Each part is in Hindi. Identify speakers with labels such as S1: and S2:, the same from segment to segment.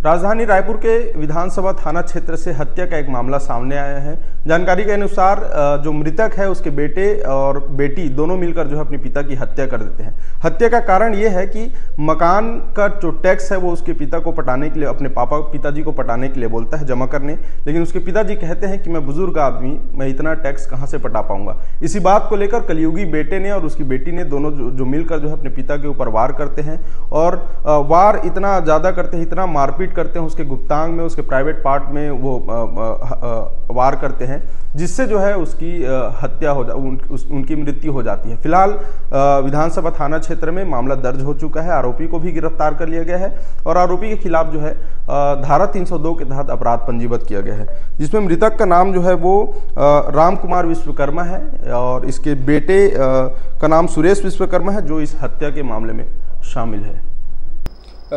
S1: राजधानी रायपुर के विधानसभा थाना क्षेत्र से हत्या का एक मामला सामने आया है। जानकारी के अनुसार जो मृतक है उसके बेटे और बेटी दोनों मिलकर जो है अपने पिता की हत्या कर देते हैं। हत्या का कारण यह है कि मकान का जो टैक्स है वो उसके पिता को पटाने के लिए, अपने पिताजी को पटाने के लिए बोलता है, जमा करने, लेकिन उसके पिताजी कहते हैं कि मैं बुजुर्ग आदमी, मैं इतना टैक्स कहाँ से पटा पाऊंगा। इसी बात को लेकर कलयुगी बेटे ने और उसकी बेटी ने दोनों जो मिलकर जो है अपने पिता के ऊपर वार करते हैं और वार इतना ज़्यादा करते हैं, इतना मारपीट करते हैं, उसके गुप्तांग में, उसके प्राइवेट पार्ट में वो वार करते हैं, जिससे जो है उसकी हत्या उनकी मृत्यु हो जाती है। फिलहाल विधानसभा थाना क्षेत्र में मामला दर्ज हो चुका है। आरोपी को भी गिरफ्तार कर लिया गया है और आरोपी के खिलाफ जो है धारा 302 के तहत अपराध पंजीबद्ध किया गया है, जिसमें मृतक का नाम जो है वो राम कुमार विश्वकर्मा है और इसके बेटे का नाम सुरेश विश्वकर्मा है, जो इस हत्या के मामले में शामिल है।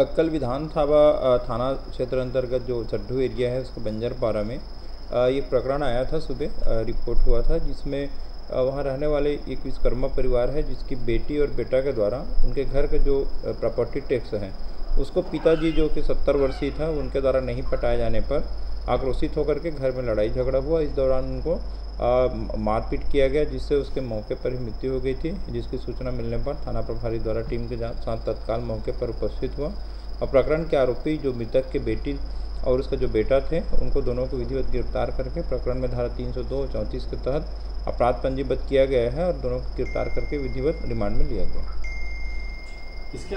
S2: कल विधानसभा थाना क्षेत्र अंतर्गत जो चड्ढू एरिया है उसके बंजरपारा में ये प्रकरण आया था। सुबह रिपोर्ट हुआ था जिसमें वहाँ रहने वाले एक विश्वकर्मा परिवार है जिसकी बेटी और बेटा के द्वारा उनके घर का जो प्रॉपर्टी टैक्स है उसको पिताजी जो कि 70 वर्षीय था उनके द्वारा नहीं पटाए जाने पर आक्रोशित होकर के घर में लड़ाई झगड़ा हुआ। इस दौरान उनको मारपीट किया गया जिससे उसके मौके पर ही मृत्यु हो गई थी, जिसकी सूचना मिलने पर थाना प्रभारी द्वारा टीम के साथ तत्काल मौके पर उपस्थित हुआ और प्रकरण के आरोपी जो मृतक के बेटी और उसका जो बेटा थे उनको दोनों को विधिवत गिरफ्तार करके प्रकरण में धारा 302 और 34 के तहत अपराध पंजीबद्ध किया गया है और दोनों को गिरफ्तार करके विधिवत रिमांड में लिया गया। इसके